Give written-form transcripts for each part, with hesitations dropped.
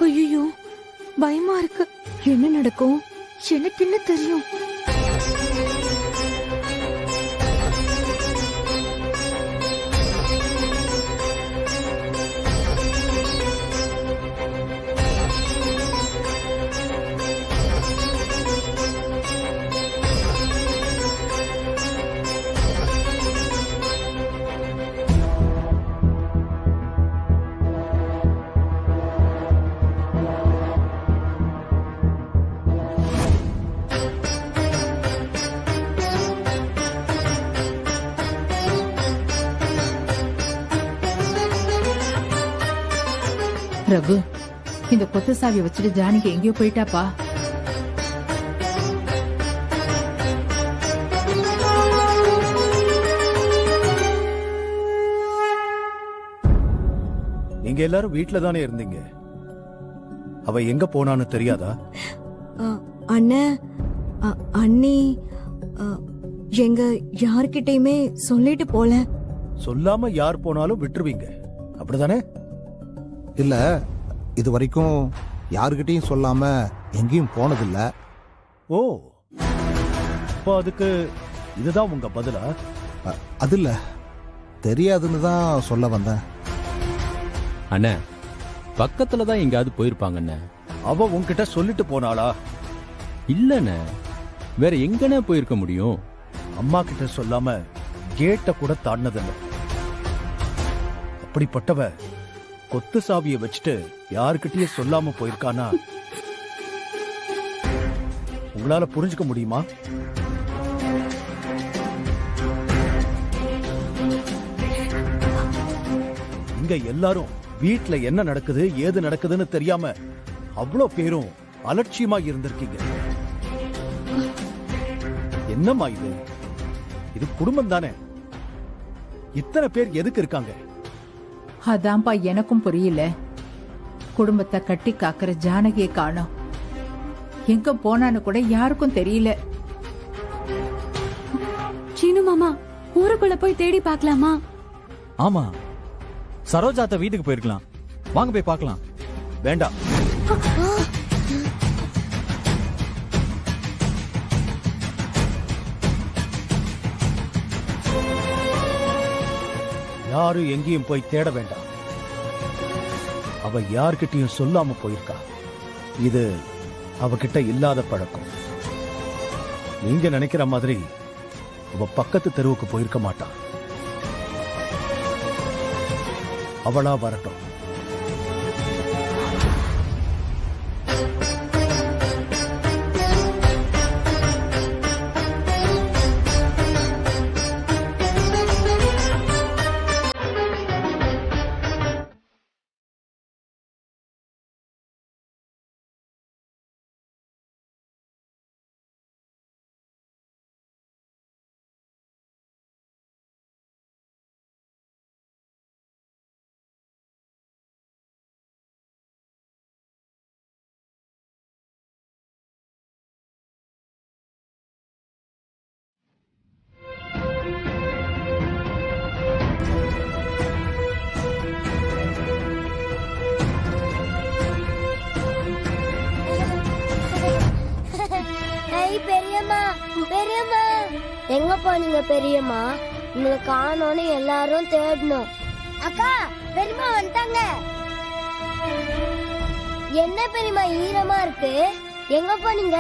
ஐயோ, பயமா இருக்கு. என்ன நடக்கும்? எனக்கு என்ன தெரியும்? ரகு, இந்த கொத்த சாவியை வச்சுட்டு ஜானகி எங்கேயோ போயிட்டாப்பா. நீங்க எல்லாரும் வீட்ல தானே இருந்தீங்க. அவ எங்க போனான்னு தெரியாதா? அண்ணே, அண்ணி எங்க யார்கிட்டயுமே சொல்லிட்டு போல. சொல்லாம யார் போனாலும் விட்டுருவீங்க, அப்படிதானே? இல்ல, இது வரைக்கும் யாருகிட்டையும் சொல்லாம எங்கேயும் போனதில்ல. ஓ, அப்போ அதுக்கு இதுதான் உங்க பதிலா? அது இல்ல, தெரியாதுன்னு தான் சொல்ல வந்தேன். அண்ணே, பக்கத்துல தான் எங்கேயாவது போயிருப்பாங்க அண்ணே. அவ உன்கிட்ட சொல்லிட்டு போனாளா? இல்லண்ணே, வேற எங்கண்ணே போயிருக்க முடியும்? அம்மா கிட்ட சொல்லாம கேட்ட கூட தாண்டதில்லை. அப்படிப்பட்டவ கொத்து சாவியை வச்சுட்டு யாருக்கிட்டயும் சொல்லாம போயிருக்கானா? உங்களால புரிஞ்சுக்க முடியுமா? இங்க எல்லாரும் வீட்ல என்ன நடக்குது ஏது நடக்குதுன்னு தெரியாம அவ்வளோ பேரும் அலட்சியமா இருந்திருக்கீங்க. என்னம்மா இது? இது குடும்பம் தானே. இத்தனை பேர் எதுக்கு இருக்காங்க? அதான்ப்பா எனக்கும் புரியல. குடும்பத்தை கட்டி காக்கிற ஜானகியை காணோம். எங்க போனான்னு கூட யாருக்கும் தெரியல. சீனு மாமா, ஊருக்குள்ள போய் தேடி பார்க்கலாமா? ஆமா, சரோஜாத்த வீட்டுக்கு போயிருக்கலாம். வாங்க போய் பார்க்கலாம். வேண்டாம். யாரும் எங்கேயும் போய் தேட வேண்டாம். அவ யார்கிட்டயும் சொல்லாம போயிருக்கா. இது அவகிட்ட இல்லாத பழக்கம். நீங்க நினைக்கிற மாதிரி அவ பக்கத்து தெருவுக்கு போயிருக்க மாட்டா. அவளா வரட்டும். பெரியம்மா, எங்க போனீங்க பெரியம்மா? உங்களை காணோன்னு எல்லாரும் தேடணும். அக்கா, பெரியம்மா வந்துட்டாங்க. என்ன பெரியம்மா ஈரமா இருக்கு? எங்க போனீங்க?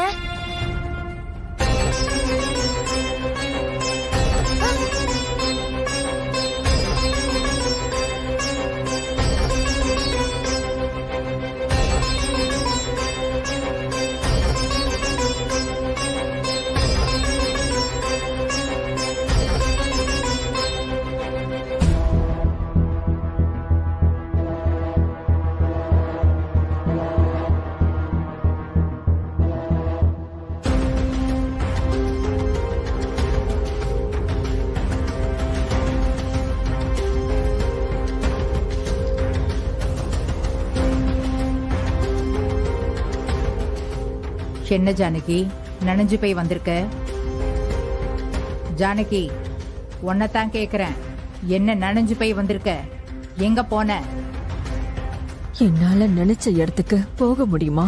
என்ன ஜானகி, நனைஞ்சு போய் வந்திருக்க? ஜானகி, உன்னதான் கேக்குறேன். என்ன நனைஞ்சு போய் வந்திருக்க? எங்க போன? என்னால நினைச்ச இடத்துக்கு போக முடியுமா?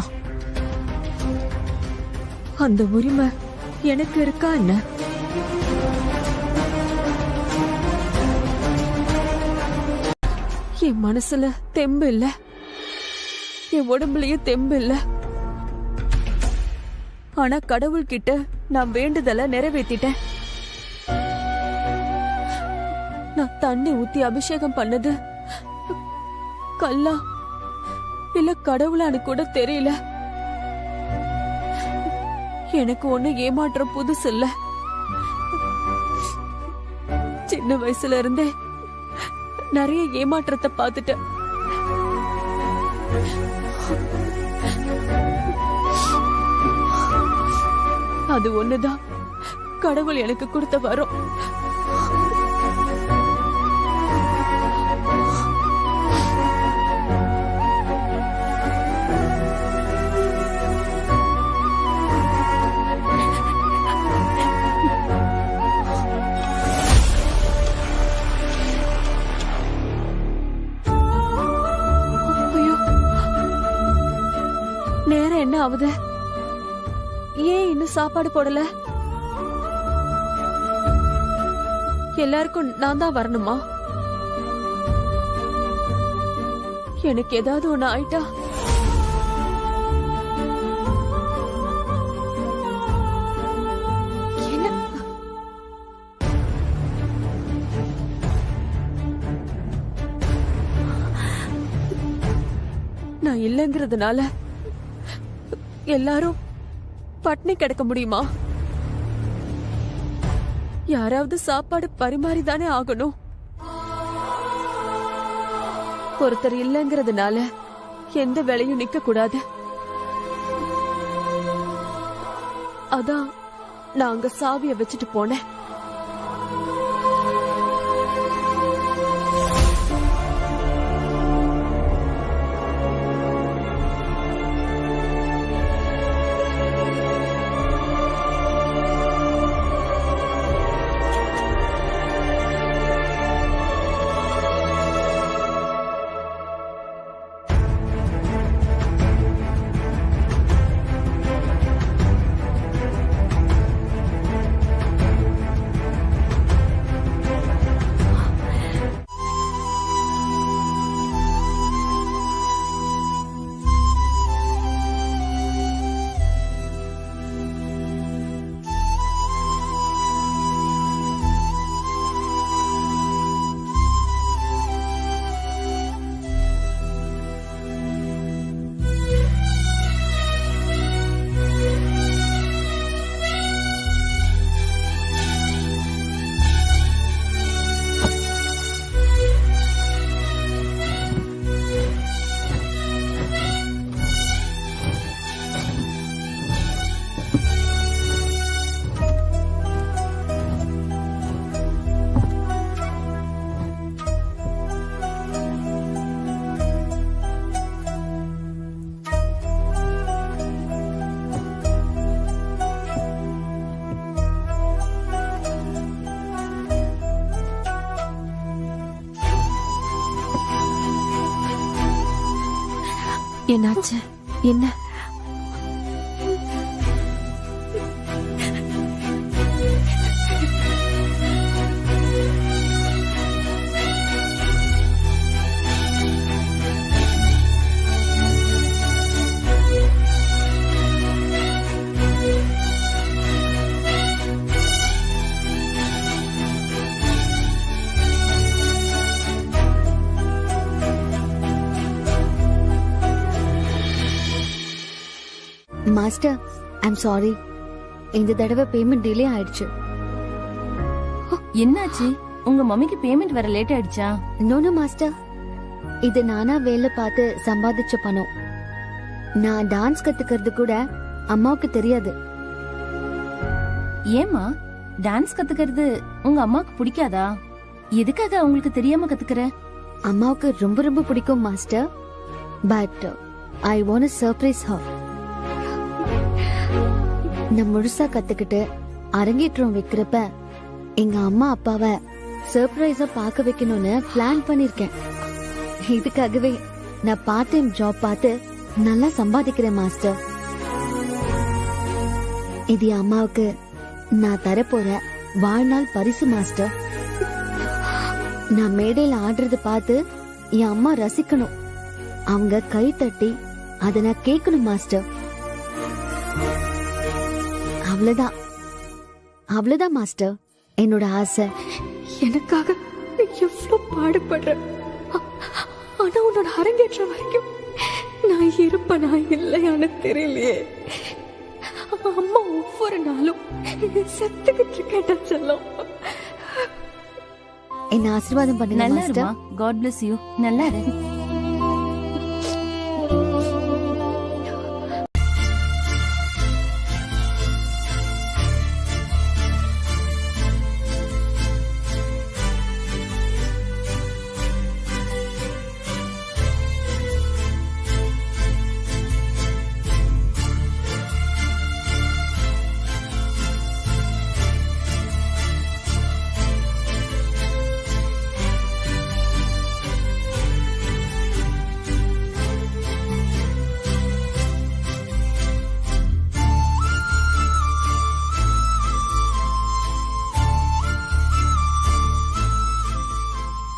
அந்த உரிமை எனக்கு இருக்கா என்ன? என் மனசுல தெம்பு இல்ல, என் உடம்புலயும் தெம்பு இல்ல. ஆனா கடவுள்கிட்ட நான் வேண்டுதலை நிறைவேத்திட்டேன். நான் தண்ணி ஊத்தி அபிஷேகம் பண்ணது கல்லா இல்ல கடவுளான்னு கூட தெரியல. எனக்கு ஒண்ணு ஏமாற்றம் புதுசு இல்ல. சின்ன வயசுல இருந்தே நிறைய ஏமாற்றத்தை பார்த்துட்டேன். அது ஒண்ணுதான் கடவுள் எனக்கு கொடுத்த வரம். நேரம் என்ன ஆகுது? ஏன் இன்னும் சாப்பாடு போடல? எல்லாருக்கும் நான் தான் வரணுமா? எனக்கு ஏதாவது ஒண்ணு ஆயிட்டா என்ன? நான் இல்லைங்கிறதுனால எல்லாரும் பட்னி கிடக்க முடியுமா? யாராவது சாப்பாடு பரிமாறிதானே ஆகணும். ஒருத்தர் இல்லைங்கிறதுனால எந்த வேலையும் நிக்க கூடாது. அதான் நான் அங்க சாவிய வச்சுட்டு போனேன். என்னாச்சு? என்ன? Master, I'm sorry. இந்த தடவை பேமெண்ட் டிலே ஆயிடுச்சு. என்னாச்சு? உங்க மம்மிக்கு பேமெண்ட் வர லேட் ஆயிடுச்சா? நோ மாஸ்டர், இது நானா வேலை பார்த்து சம்பாதிச்ச பணம். நான் டான்ஸ் கத்துக்கிறது கூட அம்மாவுக்கு தெரியாது. ஏமா டான்ஸ் கத்துக்கிறது உங்க அம்மாவுக்கு பிடிக்காதா? எதுக்காக அவங்களுக்கு தெரியாம கத்துக்கிற? அம்மாவுக்கு ரொம்ப ரொம்ப பிடிக்கும் master. But I want to surprise her. நான் முழுசா கத்துக்கிட்டு அரங்கேற்றம் வைக்கிறப்ப எங்க அம்மா அப்பாவை சர்ப்ரைஸா பார்க்க வைக்கணும்னு பிளான் பண்ணிருக்கேன். இதுக்காகவே நான் பார்ட் டைம் ஜாப் பார்த்து நல்லா சம்பாதிக்கிறேன் மாஸ்டர். இது என் அம்மாவுக்கு நான் தரப்போற வாழ்நாள் பரிசு மாஸ்டர். நான் மேடையில ஆடுறது பார்த்து என் அம்மா ரசிக்கணும், அவங்க கை தட்டி அதை நான் கேட்கணும் மாஸ்டர். அவ்வளவுதான் அவ்வளவுதான் மாஸ்டர் என்னோட ஆசை. எனக்காக நீ எவ்வளவு பாடுபடுற. ஆனா உன்னோட அரங்கேற்ற வரைக்கும் நான் இருப்பனா இல்லையான்னு தெரியலையே. அம்மா ஒவ்வொரு நாளும் செத்துக்கிட்டு கேட்டா சொல்லும். என்ன ஆசீர்வாதம் பண்ணுங்க நல்லா மாஸ்டர். இருமா. God bless you. நல்லா இரு.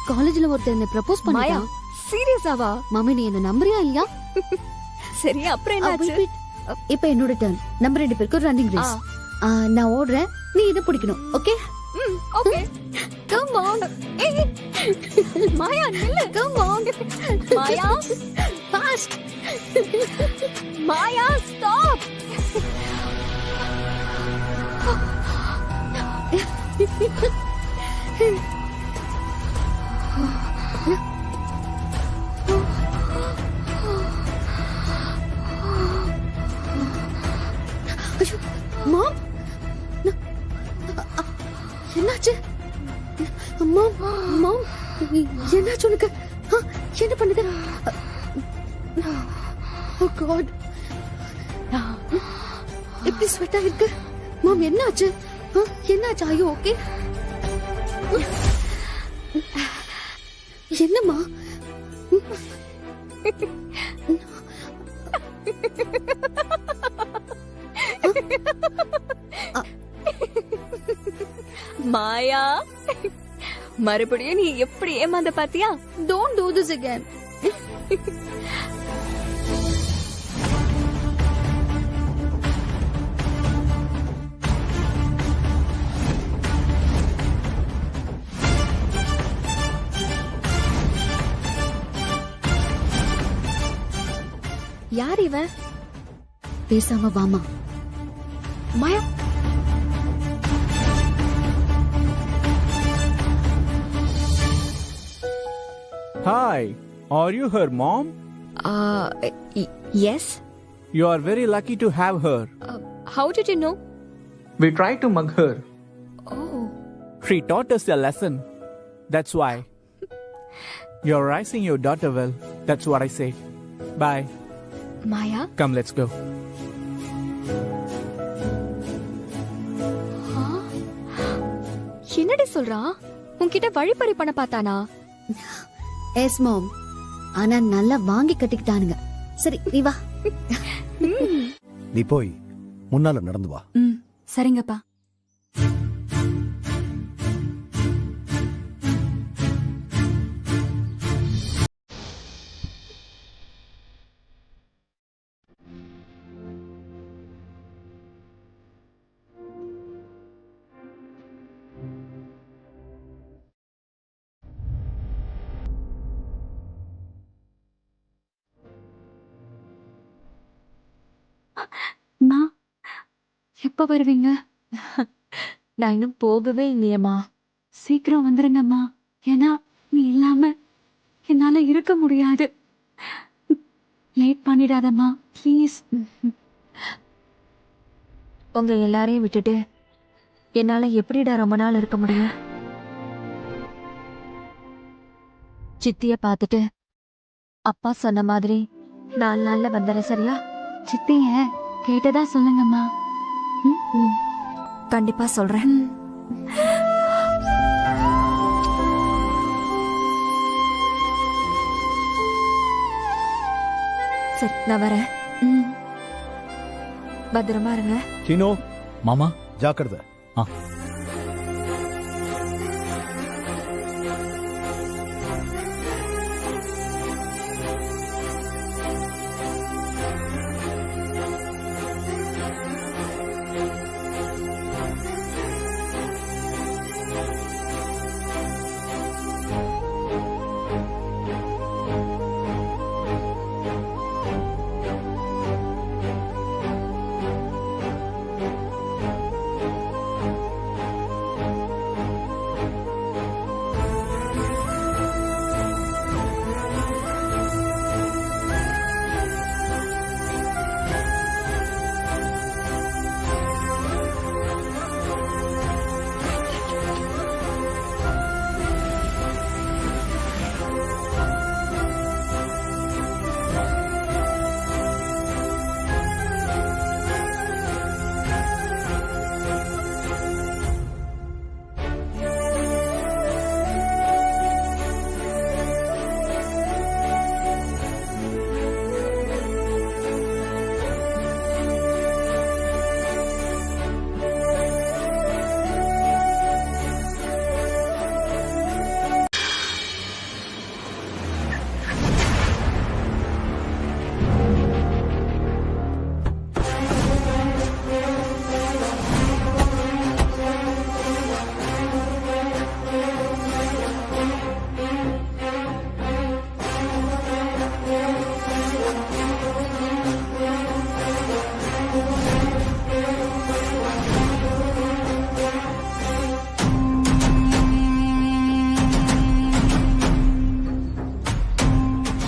காலேஜ்ல ஒருத்தர் என்ன ப்ரப்போஸ் மாயா, பண்ணிட்டான். சீரியஸாவா? மம்மி நீ என்ன நம்புறியா இல்லையா? சரி, அப்புறம் என்னாச்சு? இப்ப என்னோட டர்ன். நம்ம 2 பேருக்கு ரன்னிங் ரேஸ். நான் ஓடுறேன், நீ இதை பிடிக்கணும். Okay? Okay. Come on. Maya நில்லு. Come on. Maya fast. Maya stop. ஐயோ மாம், என்னாச்சு? மாம் மாம் என்னாச்சு உனக்கு? என்ன பண்ணுது? ஓ காட், இப்படி ஸ்வெட்டா இருக்கு. மாம் என்னாச்சு? என்னாச்சு? ஐயோ ஓகே. என்னம்மா? மாயா, மறுபடியும் நீ எப்படி ஏமாந்த பாத்தியா? Don't do this again. யார் இவன்? பேசாம வாமா. மாயா, Hi, are you her mom? yes. You are very lucky to have her. How did you know? We tried to mug her. Oh, She taught us a lesson. That's why. You're raising your daughter well. That's what I say. Bye. Maya. Come, let's go. என்னடி சொல்றான்? உன்கிட்ட வழிப்பறி பண்ண பார்த்தானா? S மாம், ஆனா நல்லா வாங்கி கட்டிக்கிட்டானுங்க. சரி நீ வா. நீ போய் முன்னால நடந்து வா. சரிங்கப்பா. அம்மா எப்ப வருவீங்க? நான் இன்னும் போகவே இல்லையம்மா. சீக்கிரம் வந்துருங்கம்மா, ஏன்னா நீ இல்லாம என்னால இருக்க முடியாது. லேட் பண்ணிடாதம்மா ப்ளீஸ். உங்க எல்லாரையும் விட்டுட்டு என்னால எப்படிடா ரொம்ப நாள் இருக்க முடியும்? சித்திய பார்த்துட்டு அப்பா சொன்ன மாதிரி 4 நாள்ல வந்துடுறேன், சரியா? சித்திய கேட்டதா சொல்லுங்கம்மா. கண்டிப்பா சொல்றேன். சரி நான் வரேன். ம். பத்திரமா இருங்க. சீனோ, மாமா. ஜாக்கிரதை. ஆ.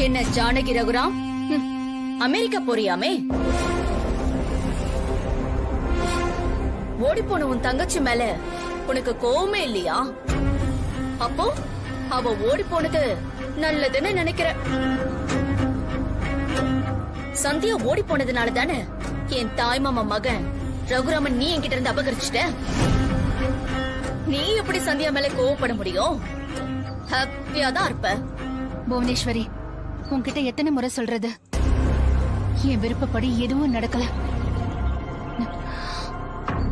என்ன ஜானகி ரகுராம், அமெரிக்கா போறியாமே? ஓடி போன உன் தங்கச்சி மேல உனக்கு கோவமே இல்லையா? அப்போ அவ ஓடி போனது நல்லதுன்னு நினைக்கிற. சந்தியா ஓடி போனதுனால தானே என் தாய் மாமா மகன் ரகுராமன் நீ என்கிட்ட இருந்து அபகரிச்சுட்ட. நீ எப்படி சந்தியா மேல கோவப்பட முடியும்? ஹாப்பியா தான் இருப்ப. புவனேஸ்வரி, உன்கிட்ட எத்தனை முறை சொல்றது? என் விருப்பப்படி எதுவும் நடக்கல.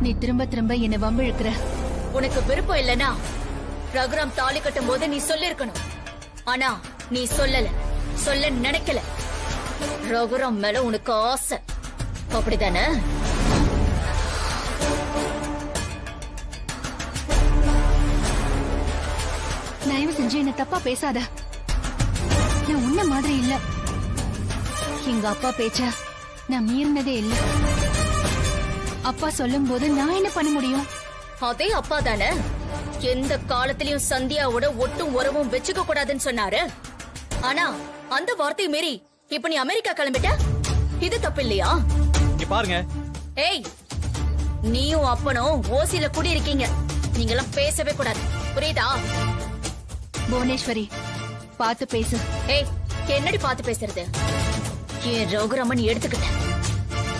நீ திரும்ப திரும்ப என்ன வம்பு இழுக்கிற. உனக்கு விருப்பம் இல்லனா ரகுராம் தாலி கட்டும் போது நீ சொல்லிருக்கணும். ஆனா நீ சொல்லல, சொல்ல நினைக்கல. ரகுராம் மேல உனக்கு ஆசை, அப்படிதானே? தயவு செஞ்சு என்ன தப்பா பேசாத. நான் உன்ன மாதிரி இல்ல. எங்க அப்பா பேச்ச நான் மீறினதே இல்ல. அப்பா சொல்லும் போது நான் என்ன பண்ண முடியும்? அதே அப்பா தானே எந்த காலத்திலயும் சந்தியாவோட ஒட்டும் உறவும் வச்சுக்க கூடாதுன்னு சொன்னாரு. ஆனா அந்த வார்த்தையை மீறி இப்ப நீ அமெரிக்கா கிளம்பிட்ட. இது தப்பு இல்லையா? பாருங்க. ஏய், நீயும் அப்பனும் ஓசில குடியிருக்கீங்க. நீங்க எல்லாம் பேசவே கூடாது, புரியுதா? புவனேஸ்வரி, பார்த்து பேசு. ஏய், என்னடி பார்த்து பேசுறது? என் ரகுராமன் எடுத்துக்கிட்டேன்.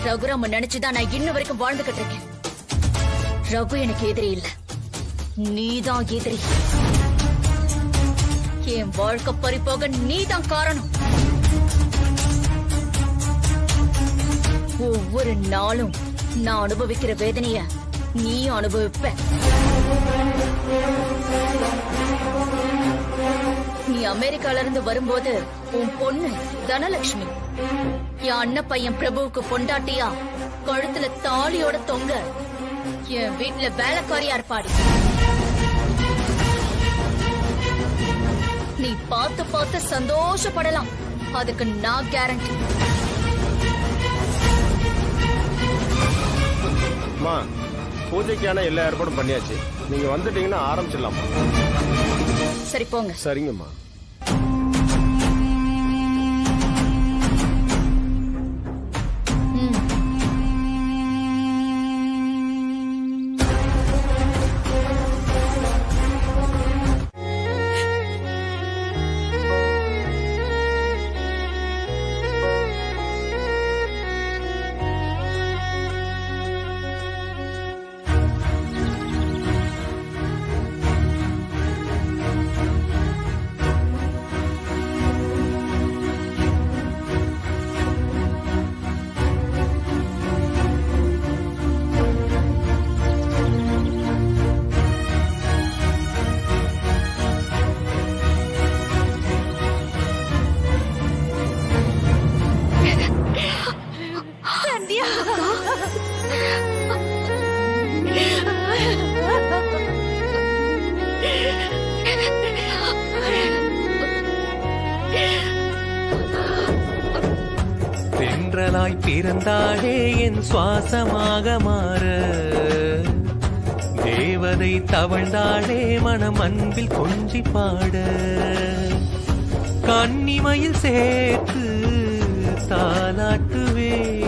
ரகுராமன் நினைச்சுதான் நான் இன்ன வரைக்கும் வாழ்ந்துகிட்டு இருக்கேன். ரகு எனக்கு எதிரி இல்ல, நீதான் எதிரி. என் வாழ்க்கை பறிப்போக நீதான் காரணம். ஒவ்வொரு நாளும் நான் அனுபவிக்கிற வேதனைய நீயும் அனுபவிப்ப. நீ அமெரிக்கால இருந்து வரும்போது உன் பொண்ணு தனலட்சுமி என் அண்ணன் பையன் பிரபுவுக்கு பொண்டாட்டியா கழுத்துல தாலியோட தொங்க என் வீட்டுல வேலைக்காரியா இருப்பாடி. நீ பார்த்து பார்த்து சந்தோஷப்படலாம், அதுக்கு நான் கேரண்டி. பூஜைக்கான எல்லா ஏற்பாடும் பண்ணியாச்சு. நீங்க வந்துட்டீங்கன்னா ஆரம்பிச்சிடலாமா? சரி போங்க. சரிங்கம்மா. தென்றலாய் பிறந்தாளே என் சுவாசமாக மாற, தேவதை தவழ்ந்தாளே மனம் அன்பில் கொஞ்சி பாட, கன்னிமையில் சேர்த்து தாலாட்டுவேன்,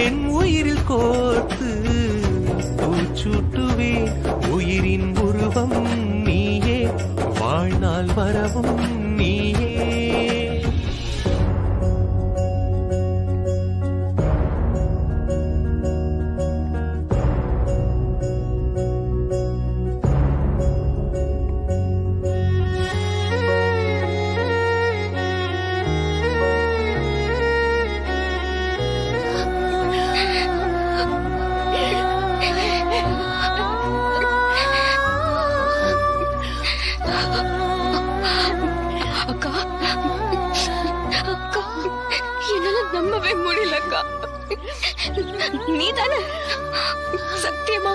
என் உயிரில் கோர்த்து பூச்சூட்டுவேன். உயிரின் உருவம் நீயே, வாழ்நாள் வரவும் நீயே. நம்பவே முடியலக்கா. நீதானே? சத்தியமா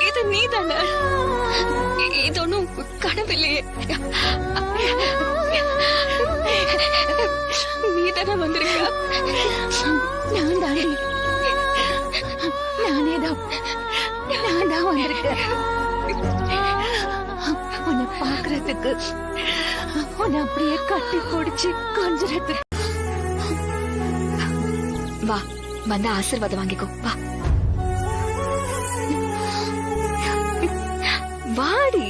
இது நீதானே? இது ஒன்னும் கனவில்லையே. நீதானே வந்திருக்க? நான் தாண்டி, நான் தான் வந்திருக்கேன். உன்னை பாக்குறதுக்கு, உன்னை அப்படியே கட்டி பிடிச்சு கொஞ்சிறதுக்கு. வா, வந்து ஆசீர்வாதம் வாங்கிக்கோ. வா வாடி.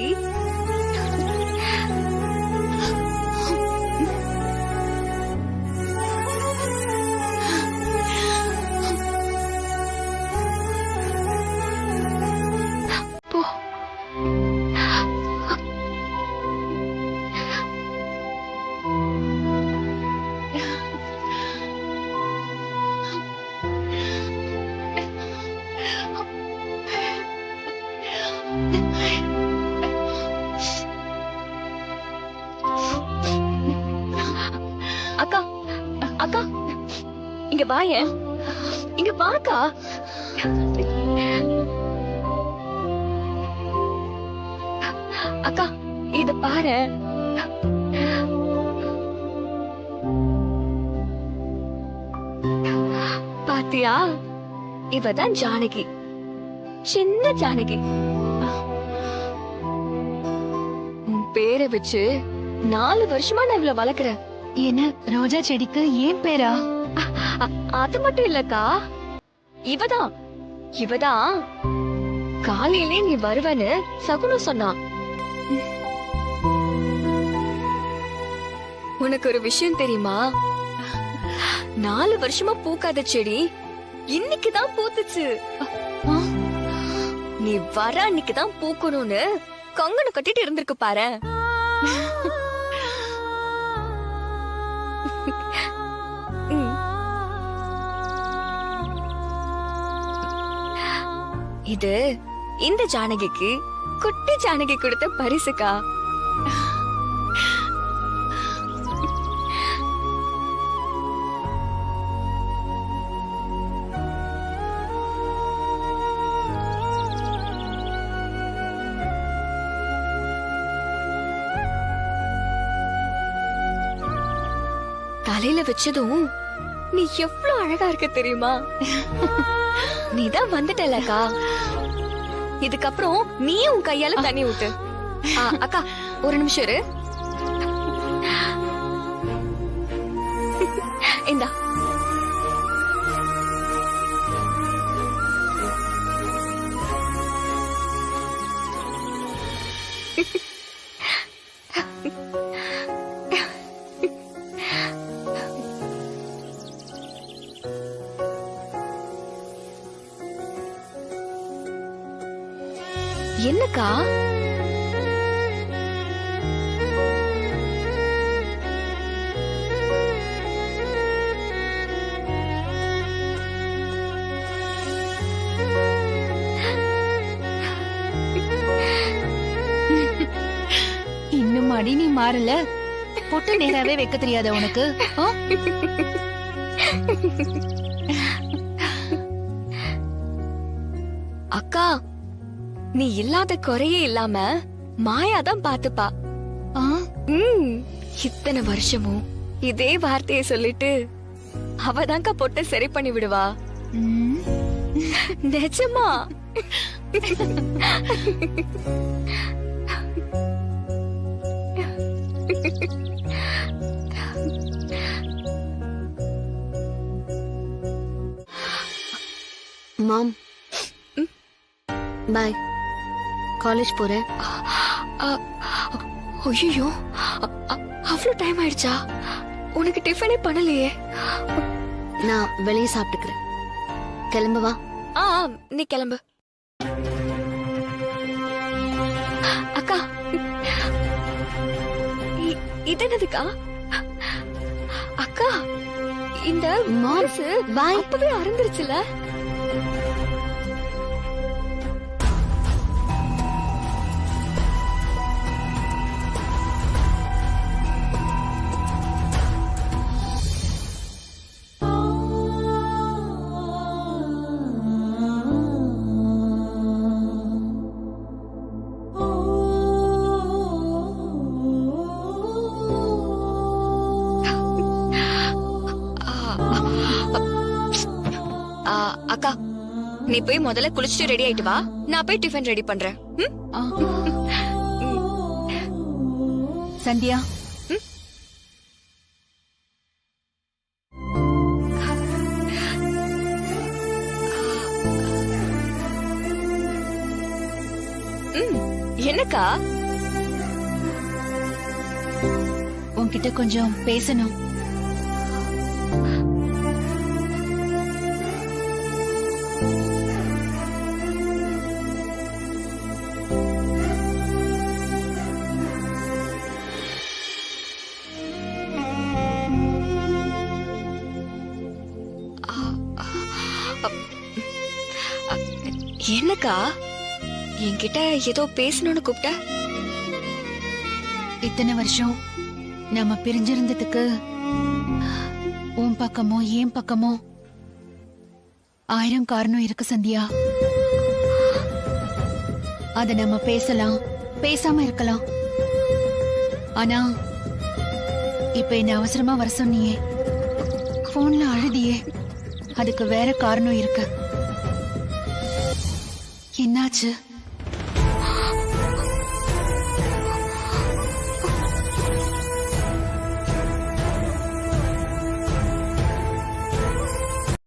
போ. அக்கா, அக்கா, இங்க வாயேன். இங்க வாக்கா. அக்கா, இத பாரு. பாத்தியா? இவதான் ஜானகி, சின்ன ஜானகி. உன் பேரை வச்சு 4 வருஷமா நான் இவ்வளவு வளர்க்கிறேன். என்ன, ரோஜா செடிக்கு ஏன் பேரா? அது மட்டும் இல்லக்கா, இவதான் காலையிலே நீ வருவன்னு சகுனம் சொன்னான். உனக்கு ஒரு விஷயம் தெரியுமா? 4 வருஷமா பூக்காத செடி இன்னைக்குதான் பூத்துச்சு. நீ வர அன்னைக்குதான் பூக்கணும்னு கங்கணம் கட்டிட்டு இருந்திருக்கு பாரு. இது இந்த ஜானகிக்கு குட்டி ஜானகி கொடுத்த பரிசுக்கா. தலையில வச்சதும் நீ எவ்வளவு அழகா இருக்க தெரியுமா? நீதான் வந்துட்டலக்கா. இதுக்கப்புறம் நீ உன் கையால தண்ணி ஊத்து. அக்கா, ஒரு நிமிஷம் இரு. இந்தா. என்னக்கா? இன்னும் அடி நீ மாறல. பொட்டு நேராவே வைக்க தெரியாத உனக்கு? அக்கா, நீ இல்லாத குறையே இல்லாம மாயாதான் பாத்துப்பா. இத்தனை வருஷமும் இதே வார்த்தையை சொல்லிட்டு அவதான்க்கா பொட்ட சரி பண்ணி விடுவா. நிஜமா? மாம் பாய், காலேஜ் போறேன். ஐயோ, அவ்வளவு டைம் ஆயிடுச்சா? உனக்கு டிஃபனே பண்ணலையே. நான் வெளியே சாப்பிட்டுக்கிறேன். கிளம்புவா? நீ கிளம்பு. அக்கா, இது என்னதுக்கா? அக்கா, இந்த மாசு அப்பவே அறந்துருச்சுல. அக்கா, நீ போய் முதல்ல குளிச்சுட்டு ரெடி ஆயிட்டு வா. நான் போய் டிஃபன் ரெடி பண்றேன். சந்தியா, என்னக்கா? உன்கிட்ட கொஞ்சம் பேசணும். என்னக்கா, என்கிட்ட ஏதோ பேசணும்னு கூப்பிட்ட? இத்தனை வருஷம் நம்ம பிரிஞ்சிருந்ததுக்கு உன் பக்கமோ என் பக்கமோ 1000 காரணம் இருக்கு சந்தியா. அத நம்ம பேசலாம், பேசாம இருக்கலாம். ஆனா இப்ப என்ன அவசரமா வர சொன்னியே, போன்ல அழுதியே, அதுக்கு வேற காரணம் இருக்கு. என்னாச்சு?